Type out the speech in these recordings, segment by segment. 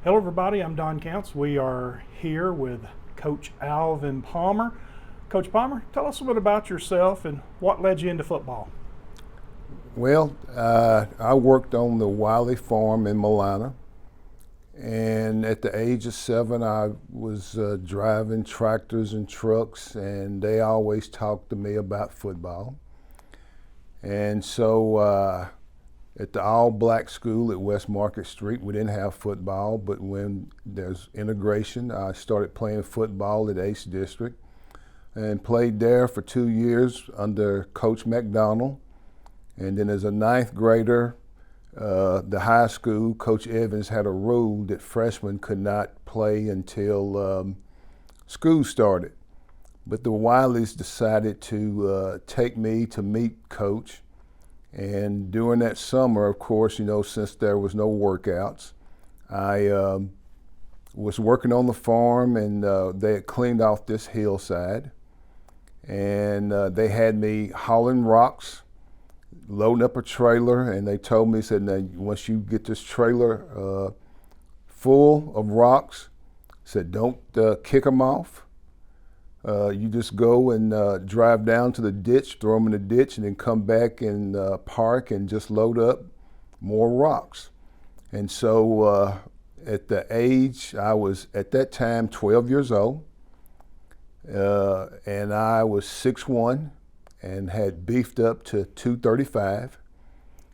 Hello, everybody. I'm Don Counts. We are here with Coach Alvin Palmer. Coach Palmer, tell us a bit about yourself and what led you into football. Well, I worked on the Wiley farm in Milana, and at the age of 7, I was driving tractors and trucks, and they always talked to me about football. And so at the all-black school at West Market Street, we didn't have football, but when there's integration, I started playing football at Ace District and played there for 2 years under Coach McDonald. And then as a ninth grader, the high school, Coach Evans had a rule that freshmen could not play until school started. But the Wileys decided to take me to meet Coach. And during that summer, of course, since there was no workouts, I was working on the farm, and they had cleaned off this hillside. And they had me hauling rocks, loading up a trailer, and they told me, said, now, once you get this trailer full of rocks, said, don't kick them off. You just go and drive down to the ditch, throw them in the ditch, and then come back and park and just load up more rocks. And so at the age, I was at that time 12 years old, and I was 6'1", and had beefed up to 235.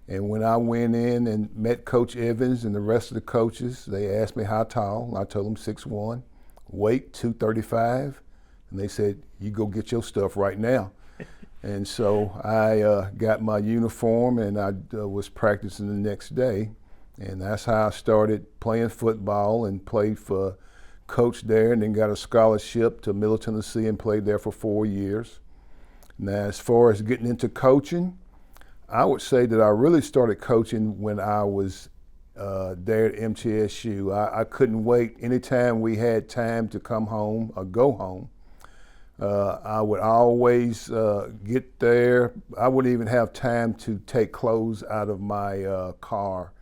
And when I went in and met Coach Evans and the rest of the coaches, they asked me how tall. I told them 6'1", weight 235. And they said, you go get your stuff right now. And so I got my uniform, and I was practicing the next day. And that's how I started playing football, and played for Coach there, and then got a scholarship to Middle Tennessee and played there for 4 years. Now, as far as getting into coaching, I would say that I really started coaching when I was there at MTSU. I couldn't wait. Anytime we had time to come home or go home, I would always get there. I wouldn't even have time to take clothes out of my car.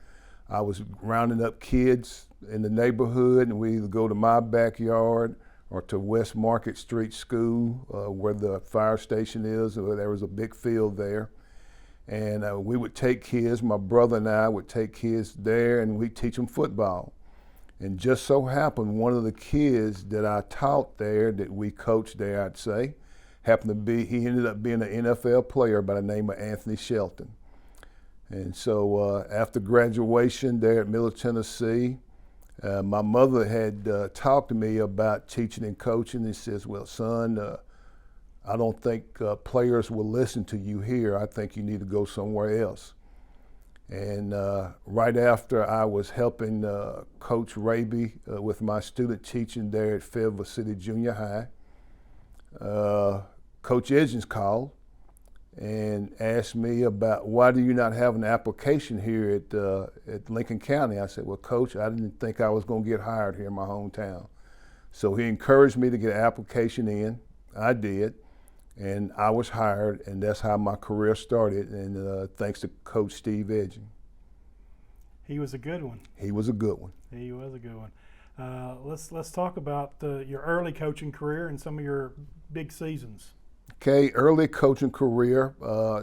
I was rounding up kids in the neighborhood, and we either go to my backyard or to West Market Street School, where the fire station is, where there was a big field there. And we would take kids, my brother and I would take kids there, and we'd teach them football. And just so happened, one of the kids that I taught there, that we coached there, I'd say, happened to be, he ended up being an NFL player by the name of Anthony Shelton. And so after graduation there at Middle Tennessee, my mother had talked to me about teaching and coaching. And says, well, son, I don't think players will listen to you here. I think you need to go somewhere else. And right after I was helping Coach Raby with my student teaching there at Fayetteville City Junior High, Coach Edgens called and asked me about, why do you not have an application here at Lincoln County? I said, well, Coach, I didn't think I was going to get hired here in my hometown. So he encouraged me to get an application in. I did, and I was hired, and that's how my career started, and thanks to Coach Steve Edgen. He was a good one. He was a good one. He was a good one. Let's talk about your early coaching career and some of your big seasons. Okay, early coaching career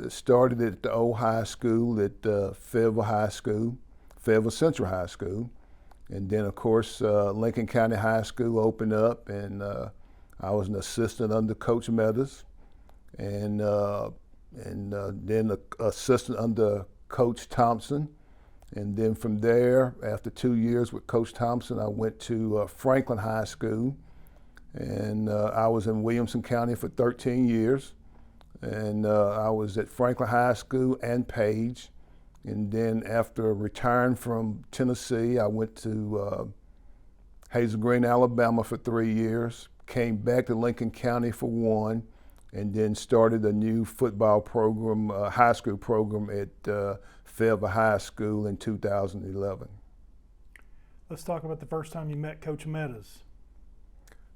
started at the old high school at Fayetteville High School, Fayetteville Central High School. And then, of course, Lincoln County High School opened up, and I was an assistant under Coach Meadows, and then an assistant under Coach Thompson. And then from there, after 2 years with Coach Thompson, I went to Franklin High School. And I was in Williamson County for 13 years. And I was at Franklin High School and Page. And then after retiring from Tennessee, I went to Hazel Green, Alabama for 3 years, came back to Lincoln County for 1, and then started a new football program, high school program at Fayetteville High School in 2011. Let's talk about the first time you met Coach Meadows.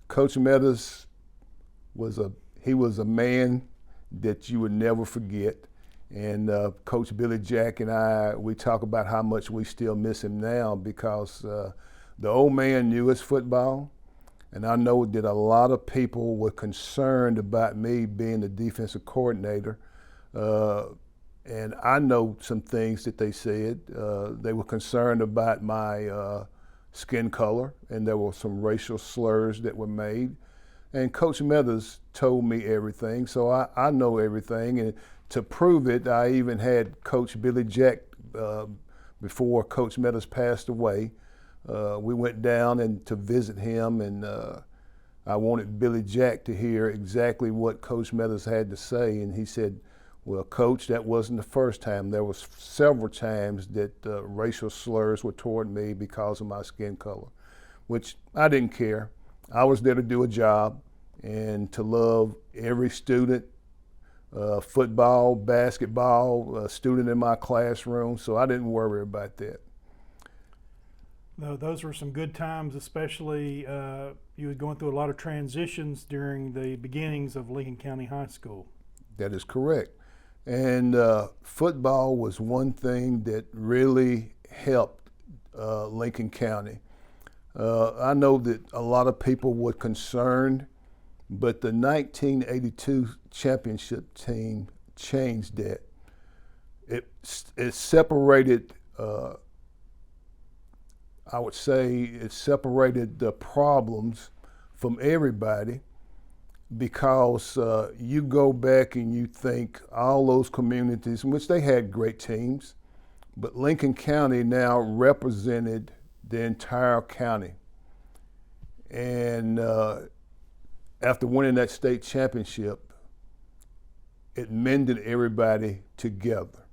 Coach Meadows was a man that you would never forget. And Coach Billy Jack and I, we talk about how much we still miss him now, because the old man knew his football, and I know that a lot of people were concerned about me being the defensive coordinator. And I know some things that they said. They were concerned about my skin color, and there were some racial slurs that were made. And Coach Meadows told me everything, so I know everything. And to prove it, I even had Coach Billy Jack, before Coach Meadows passed away. We went down and to visit him, and I wanted Billy Jack to hear exactly what Coach Meadows had to say. And he said, well, Coach, that wasn't the first time. There was several times that racial slurs were toward me because of my skin color, which I didn't care. I was there to do a job and to love every student, football, basketball, student in my classroom, so I didn't worry about that. No, those were some good times, especially you were going through a lot of transitions during the beginnings of Lincoln County High School. That is correct. And football was one thing that really helped Lincoln County. I know that a lot of people were concerned, but the 1982 championship team changed that. It separated, I would say, it separated the problems from everybody, because you go back and you think all those communities, in which they had great teams, but Lincoln County now represented the entire county. And after winning that state championship, it mended everybody together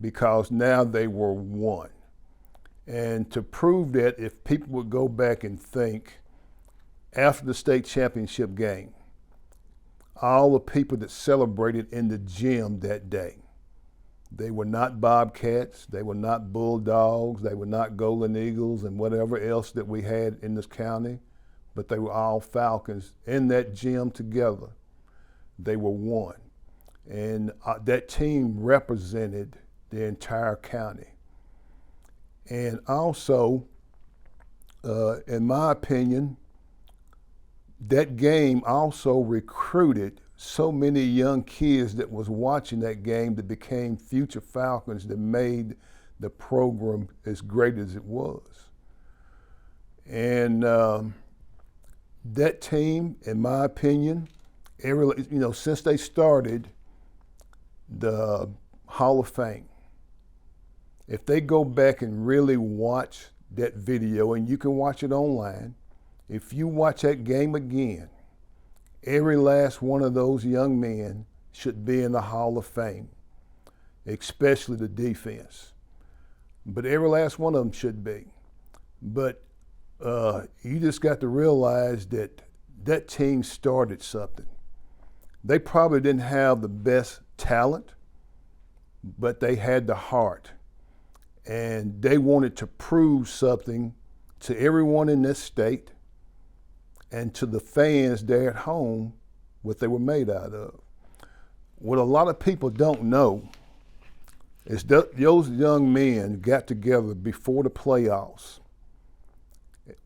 because now they were one. And to prove that, if people would go back and think, after the state championship game, all the people that celebrated in the gym that day, they were not Bobcats, they were not Bulldogs, they were not Golden Eagles and whatever else that we had in this county, but they were all Falcons in that gym together. They were one. And that team represented the entire county. And also, in my opinion, that game also recruited so many young kids that was watching that game that became future Falcons, that made the program as great as it was. And that team, in my opinion, since they started the Hall of Fame, if they go back and really watch that video, and you can watch it online, if you watch that game again, every last one of those young men should be in the Hall of Fame, especially the defense. But every last one of them should be. But you just got to realize that that team started something. They probably didn't have the best talent, but they had the heart. And they wanted to prove something to everyone in this state and to the fans there at home what they were made out of. What a lot of people don't know is that those young men got together before the playoffs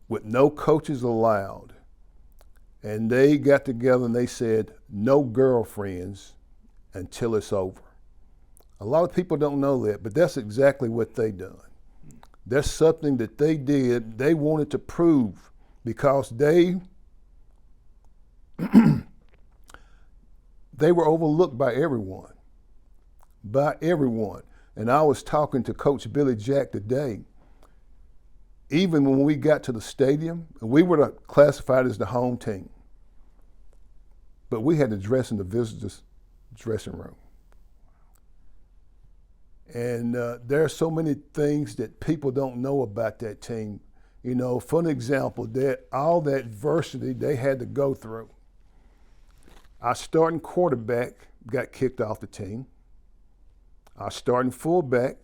with no coaches allowed, and they got together and they said, no girlfriends until it's over. A lot of people don't know that, but that's exactly what they done. That's something that they did. They wanted to prove, because they they were overlooked by everyone. And I was talking to Coach Billy Jack today. Even when we got to the stadium, we were classified as the home team, but we had to dress in the visitors' dressing room. And there are so many things that people don't know about that team. For an example, all that adversity they had to go through. Our starting quarterback got kicked off the team. Our starting fullback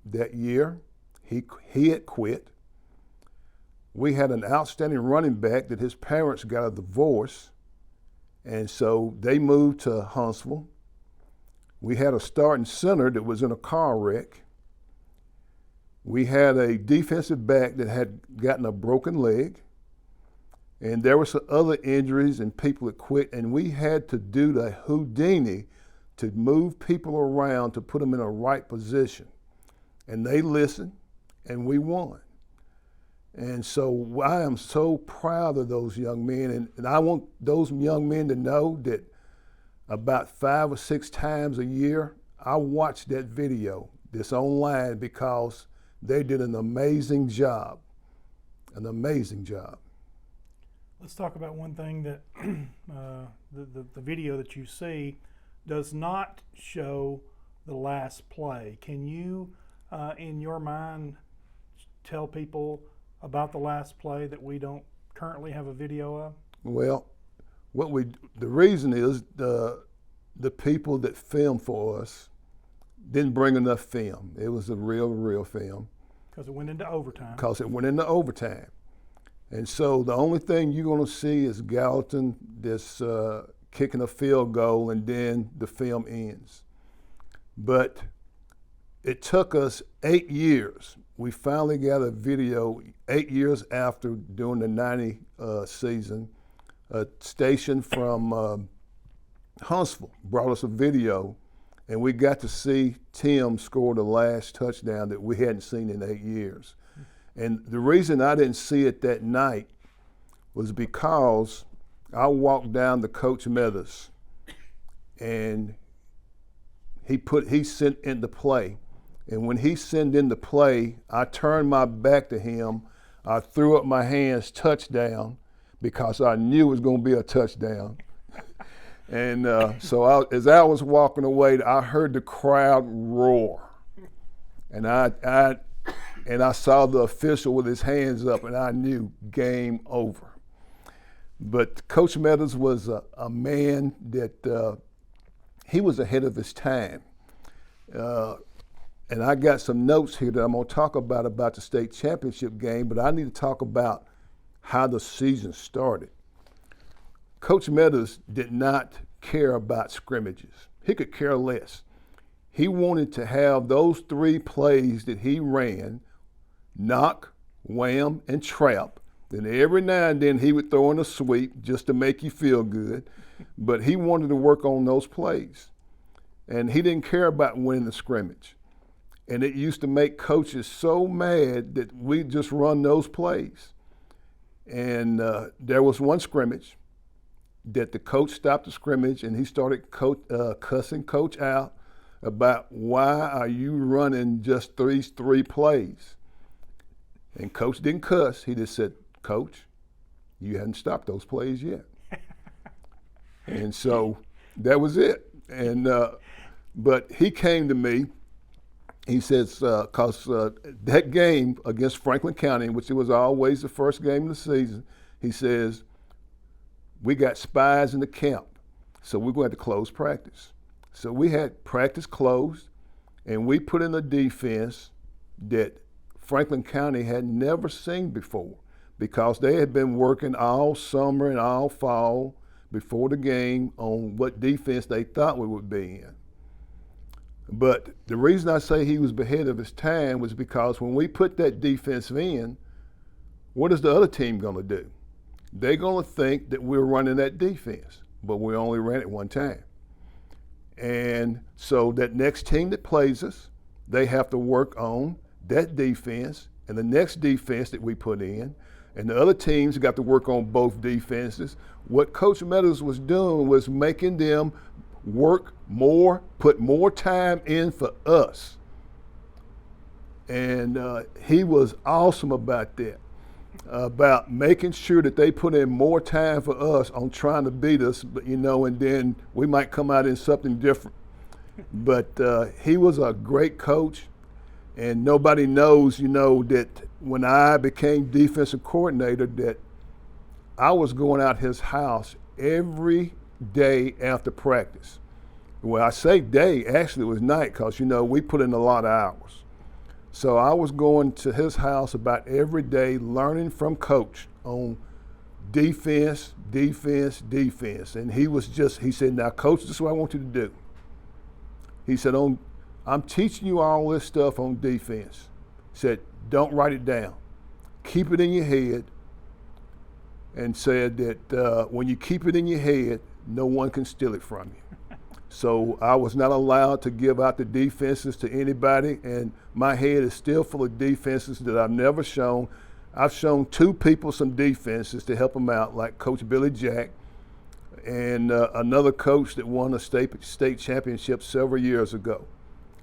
that year, he had quit. We had an outstanding running back that his parents got a divorce, and so they moved to We had a defensive back that had gotten a broken leg, and there were some other injuries and people that quit, and we had to do the Houdini to move people around to put them in a right position. And they listened, and we won. And so I am so proud of those young men, and I want those young men to know that about 5 or 6 times a year, I watch that video that's online because they did an amazing job, an amazing job. Let's talk about one thing that the video that you see does not show the last play. Can you, in your mind, tell people about the last play that we don't currently have a video of? Well, the reason is the people that filmed for us didn't bring enough film. It was a real film. Because it went into overtime. Because it went into overtime. And so the only thing you're going to see is Gallatin that's kicking a field goal, and then the film ends. But it took us 8 years. We finally got a video 8 years after doing the 90 season. A station from Huntsville brought us a video, and we got to see Tim score the last touchdown that we hadn't seen in 8 years. And the reason I didn't see it that night was because I walked down to Coach Meadows, and he sent in the play. And when he sent in the play, I turned my back to him. I threw up my hands, touchdown, because I knew it was going to be a touchdown. And so as I was walking away, I heard the crowd roar. And I saw the official with his hands up, and I knew game over. But Coach Meadows was a man that he was ahead of his time. And I got some notes here that I'm going to talk about the state championship game, but I need to talk about how the season started. Coach Meadows did not care about scrimmages. He could care less. He wanted to have those 3 plays that he ran, knock, wham, and trap. Then every now and then he would throw in a sweep just to make you feel good. But he wanted to work on those plays. And he didn't care about winning the scrimmage. And it used to make coaches so mad that we just run those plays. And there was one scrimmage that the coach stopped the scrimmage, and he started cussing Coach out about, why are you running just three plays? And Coach didn't cuss. He just said, Coach, you hadn't stopped those plays yet. And so that was it. And but he came to me. He says, because that game against Franklin County, which it was always the first game of the season, he says, we got spies in the camp, so we're going to have to close practice. So we had practice closed, and we put in a defense that Franklin County had never seen before, because they had been working all summer and all fall before the game on what defense they thought we would be in. But the reason I say he was ahead of his time was because when we put that defense in, what is the other team going to do? They're going to think that we're running that defense, but we only ran it one time. And so that next team that plays us, they have to work on that defense and the next defense that we put in, and the other teams got to work on both defenses. What Coach Meadows was doing was making them work more, put more time in for us. And he was awesome about that, about making sure that they put in more time for us on trying to beat us, but, and then we might come out in something different. But he was a great coach, and nobody knows, that when I became defensive coordinator, that I was going out his house every day after practice. Well, I say day, actually it was night, because, we put in a lot of hours. So I was going to his house about every day, learning from Coach on defense. And he said, now, Coach, this is what I want you to do. He said, I'm teaching you all this stuff on defense. said, don't write it down. Keep it in your head, and said that when you keep it in your head, no one can steal it from you. So I was not allowed to give out the defenses to anybody, and my head is still full of defenses that I've never shown. I've shown 2 people some defenses to help them out, like Coach Billy Jack and another coach that won a state championship several years ago.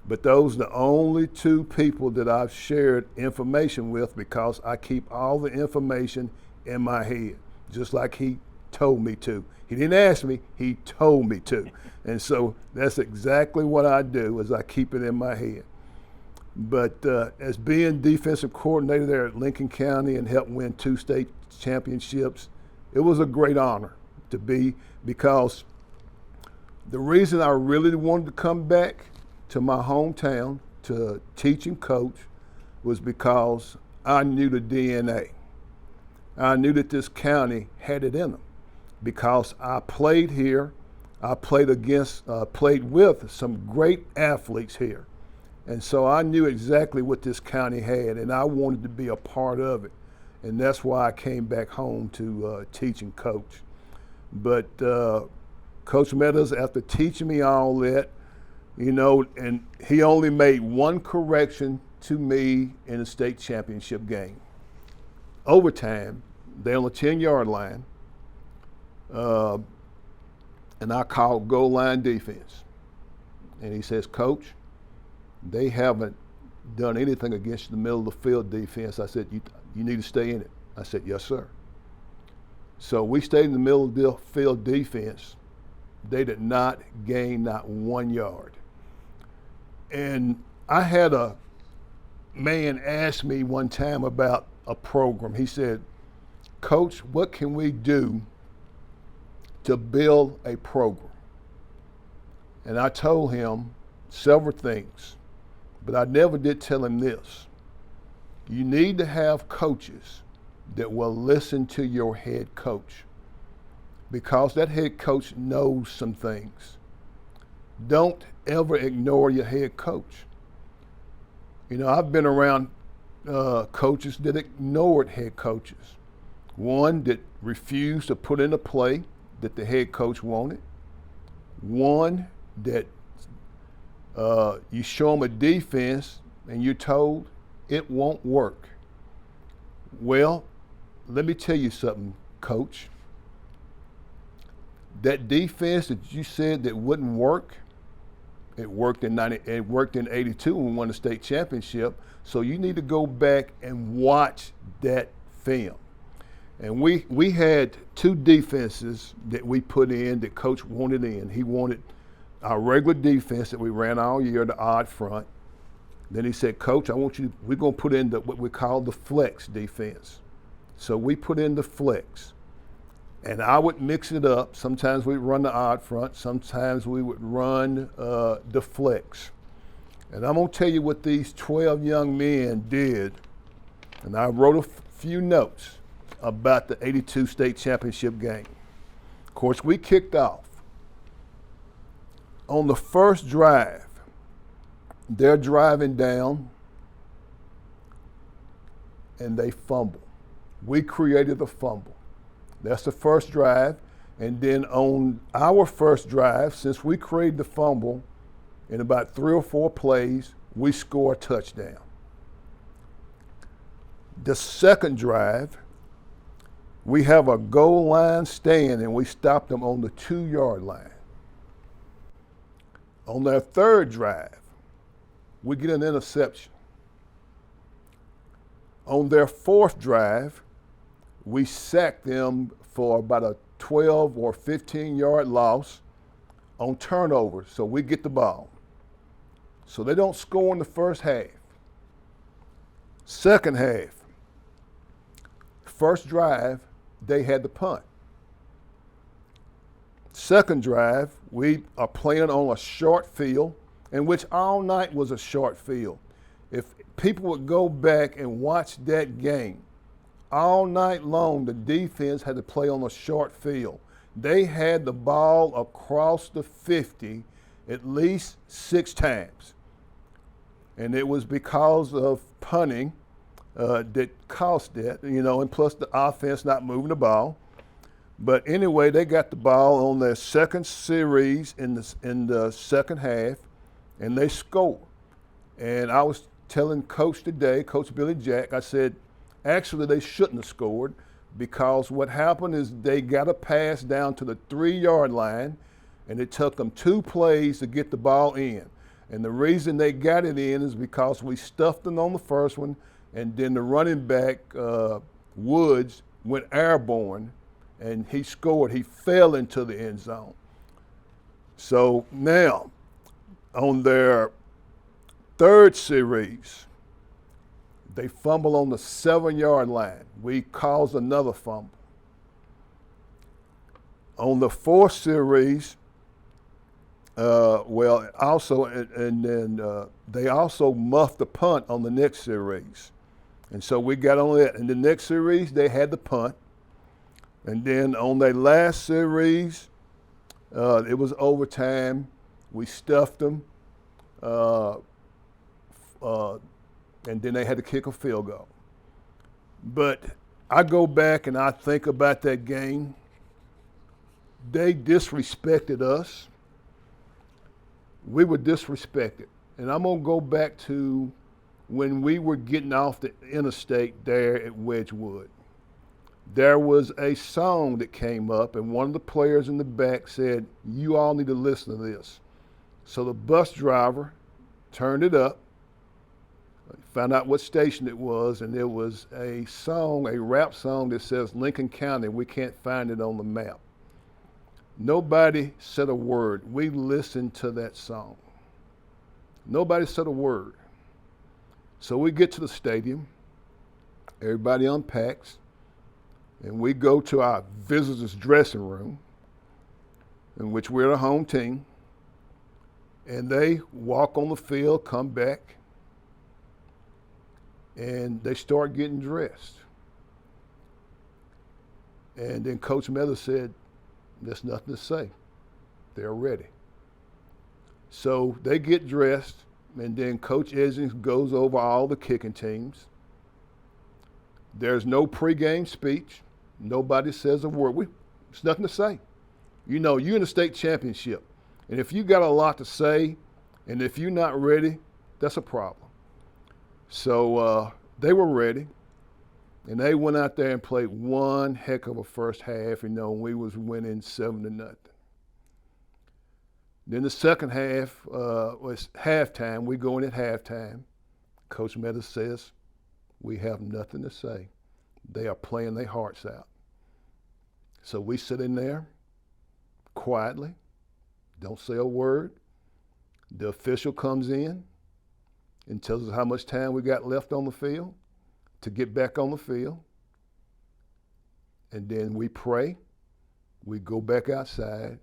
But those are the only 2 people that I've shared information with, because I keep all the information in my head, just like he told me to. He didn't ask me, he told me to. And so that's exactly what I do, is I keep it in my head. But as being defensive coordinator there at Lincoln County and helped win 2 state championships, it was a great honor to be, because the reason I really wanted to come back to my hometown to teach and coach was because I knew the DNA. I knew that this county had it in them, because I played here. I played with some great athletes here. And so I knew exactly what this county had, and I wanted to be a part of it. And that's why I came back home to teach and coach. But Coach Meadows, after teaching me all that, and he only made one correction to me in the state championship game. Overtime, they're on the 10-yard line, and I called goal line defense. And he says, Coach, they haven't done anything against the middle of the field defense. I said, you need to stay in it. I said, yes, sir. So we stayed in the middle of the field defense. They did not gain not 1 yard. And I had a man ask me one time about a program. He said, Coach, what can we do to build a program? And I told him several things, but I never did tell him this. You need to have coaches that will listen to your head coach, because that head coach knows some things. Don't ever ignore your head coach. I've been around coaches that ignored head coaches. One that refused to put in a play that the head coach wanted. One that you show them a defense and you're told it won't work. Well, let me tell you something, Coach. That defense that you said that wouldn't work, it worked in 82 when we won the state championship. So you need to go back and watch that film. And we had 2 defenses that we put in that Coach wanted in. He wanted our regular defense that we ran all year, the odd front. Then he said, Coach, we're going to put in what we call the flex defense. So we put in the flex. And I would mix it up. Sometimes we'd run the odd front. Sometimes we would run the flex. And I'm going to tell you what these 12 young men did. And I wrote a few notes about the 82 state championship game. Of course, we kicked off. On the first drive, they're driving down and they fumble. We created a fumble. That's the first drive. And then on our first drive, since we created the fumble, in about 3 or 4 plays, we score a touchdown. The second drive, we have a goal line stand and we stop them on the 2-yard line. On their third drive, we get an interception. On their fourth drive, we sack them for about a 12 or 15-yard loss on turnover, so we get the ball. So they don't score in the first half. Second half, first drive, they had the punt. Second drive, we are playing on a short field, in which all night was a short field. If people would go back and watch that game, all night long the defense had to play on a short field. They had the ball across the 50 at least 6 times. And it was because of punting that caused that, and plus the offense not moving the ball. But anyway, they got the ball on their second series in the second half, and they scored. And I was telling Coach today, Coach Billy Jack, I said, actually they shouldn't have scored, because what happened is they got a pass down to the 3-yard line, and it took them 2 plays to get the ball in. And the reason they got it in is because we stuffed them on the first one, and then the running back, Woods, went airborne, and he scored. He fell into the end zone. So now, on their third series, they fumble on the 7-yard line. We caused another fumble. On the fourth series, they also muffed the punt on the next series. And so we got on that. In the next series, they had the punt. And then on their last series, it was overtime. We stuffed them. And then they had to kick a field goal. But I go back and I think about that game. They disrespected us. We were disrespected. And I'm going to go back to when we were getting off the interstate there at Wedgwood. There was a song that came up, and one of the players in the back said, "You all need to listen to this." So the bus driver turned it up, found out what station it was, and there was a song, a rap song that says Lincoln County. We can't find it on the map. Nobody said a word. We listened to that song. Nobody said a word. So we get to the stadium, everybody unpacks, and we go to our visitors' dressing room, in which we're the home team, and they walk on the field, come back, and they start getting dressed. And then Coach Meadows said, "There's nothing to say. They're ready." So they get dressed, and then Coach Edgins goes over all the kicking teams. There's no pregame speech. Nobody says a word. There's nothing to say. You're in the state championship. And if you got a lot to say, and if you're not ready, that's a problem. So they were ready, and they went out there and played one heck of a first half. And we was winning 7-0. Then the second half was halftime. We go in at halftime. Coach Meadows says, "We have nothing to say. They are playing their hearts out." So we sit in there quietly, don't say a word. The official comes in and tells us how much time we got left on the field to get back on the field. And then we pray, we go back outside,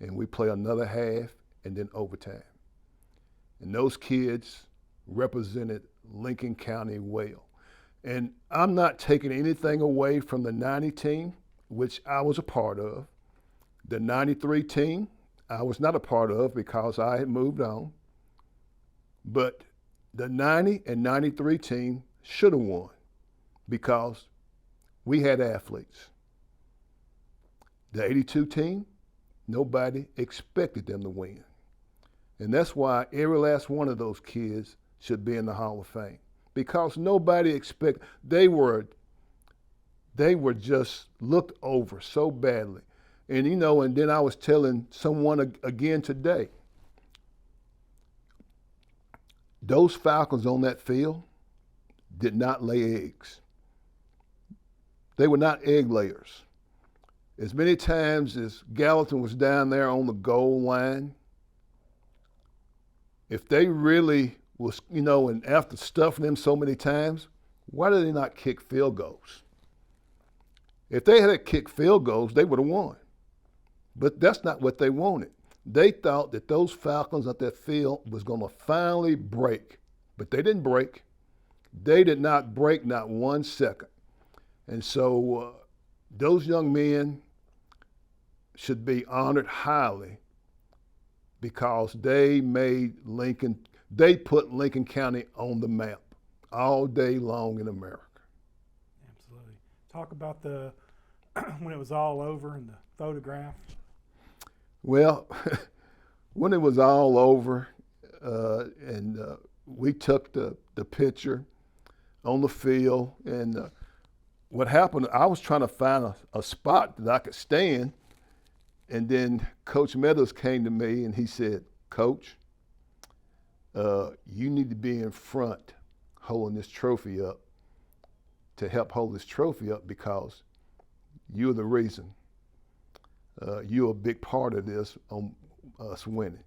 and we play another half and then overtime. And those kids represented Lincoln County well. And I'm not taking anything away from the 90 team, which I was a part of. The 93 team, I was not a part of because I had moved on. But the 90 and 93 team should have won because we had athletes. The 82 team, nobody expected them to win. And that's why every last one of those kids should be in the Hall of Fame, because nobody expected. They were just looked over so badly. And and then I was telling someone again today, those Falcons on that field did not lay eggs. They were not egg layers. As many times as Gallatin was down there on the goal line, if they really was, and after stuffing them so many times, why did they not kick field goals? If they had kicked field goals, they would have won. But that's not what they wanted. They thought that those Falcons at that field was going to finally break. But they didn't break. They did not break, not 1 second. And so those young men should be honored highly because they made Lincoln, they put Lincoln County on the map all day long in America. Absolutely. Talk about the when it was all over and the photograph. Well, when it was all over, and we took the picture on the field, and what happened, I was trying to find a spot that I could stand, and then Coach Meadows came to me and he said, Coach, you need to be in front holding this trophy up to help hold this trophy up because you're the reason. You're a big part of this on us winning.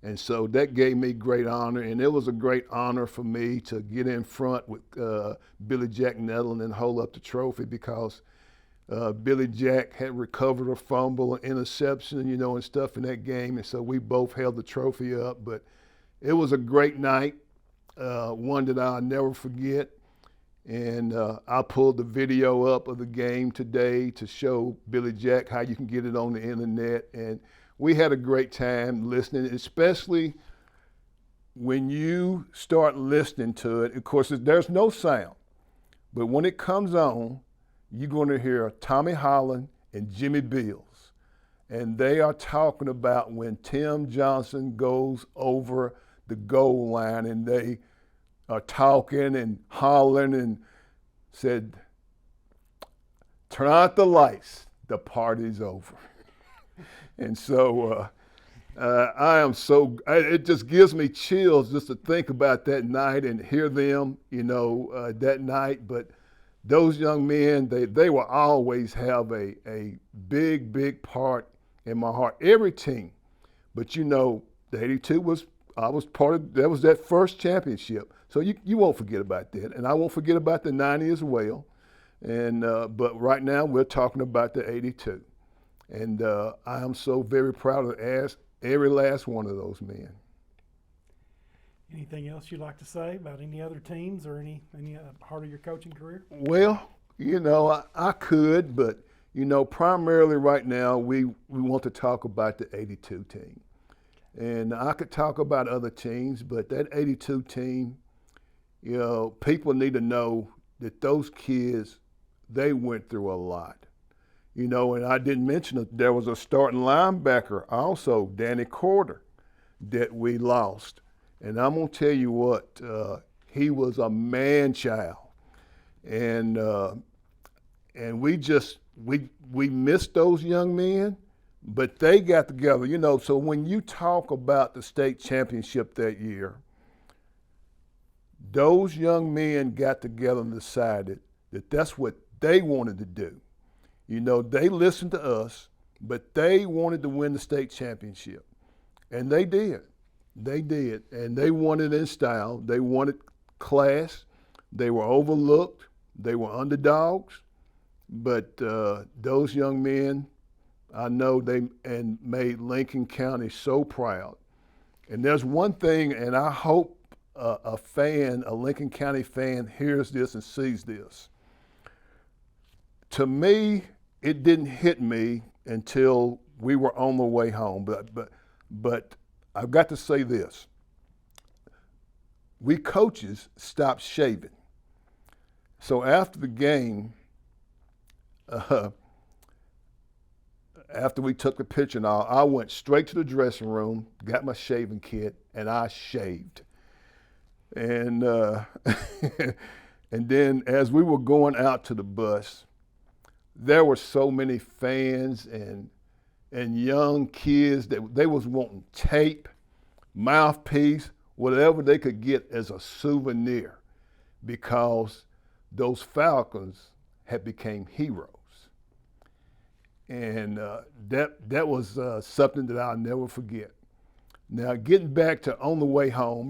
And so that gave me great honor, and it was a great honor for me to get in front with Billy Jack Netherland and hold up the trophy because Billy Jack had recovered a fumble, an interception, and stuff in that game, and so we both held the trophy up. But it was a great night, one that I'll never forget. And I pulled the video up of the game today to show Billy Jack how you can get it on the internet. And we had a great time listening, especially when you start listening to it. Of course, there's no sound, but when it comes on, you're going to hear Tommy Holland and Jimmy Bills. And they are talking about when Tim Johnson goes over the goal line, and they are talking and hollering and said, turn out the lights, the party's over. And so it just gives me chills just to think about that night and hear them, that night. But those young men, they will always have a big, big part in my heart. Every team. But the 82 I was part of, that was that first championship. So you won't forget about that. And I won't forget about the 90 as well. And but right now we're talking about the 82. And I am so very proud of every last one of those men. Anything else you'd like to say about any other teams or any part of your coaching career? Well, I could, but primarily right now we want to talk about the 82 team. And I could talk about other teams, but that 82 team, people need to know that those kids, they went through a lot. And I didn't mention that there was a starting linebacker also, Danny Corder, that we lost. And I'm going to tell you what, he was a man-child. And we missed those young men, but they got together. So when you talk about the state championship that year, those young men got together and decided that that's what they wanted to do. They listened to us, but they wanted to win the state championship. And they did. They did. And they won it in style. They won it class. They were overlooked. They were underdogs. But those young men, I know they made Lincoln County so proud. And there's one thing, and I hope a Lincoln County fan hears this and sees this. To me, it didn't hit me until we were on the way home. But I've got to say this. We coaches stopped shaving. So after the game, after we took the picture and all, I went straight to the dressing room, got my shaving kit, and I shaved. And and then as we were going out to the bus, there were so many fans and young kids that they was wanting tape, mouthpiece, whatever they could get as a souvenir, because those Falcons had became heroes. And that was something that I'll never forget. Now, getting back to on the way home,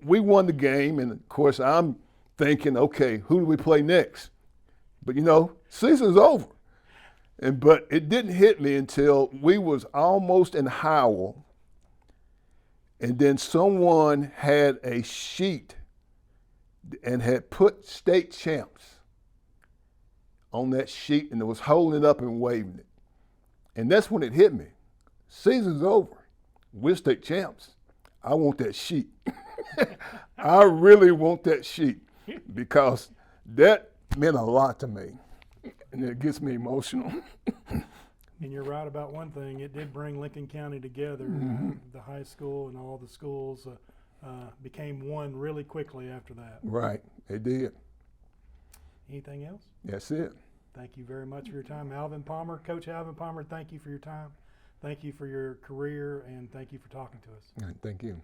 we won the game, and of course I'm thinking, okay, who do we play next? But season's over. But it didn't hit me until we was almost in Howell, and then someone had a sheet and had put state champs on that sheet, and it was holding it up and waving it. And that's when it hit me. Season's over. We're state champs. I want that sheet. I really want that sheet because that meant a lot to me, and it gets me emotional. And you're right about one thing. It did bring Lincoln County together. The high school and all the schools became one really quickly after that. Right, it did. Anything else? That's it. Thank you very much for your time, Alvin Palmer. Coach Alvin Palmer, thank you for your time. Thank you for your career, and thank you for talking to us. Thank you.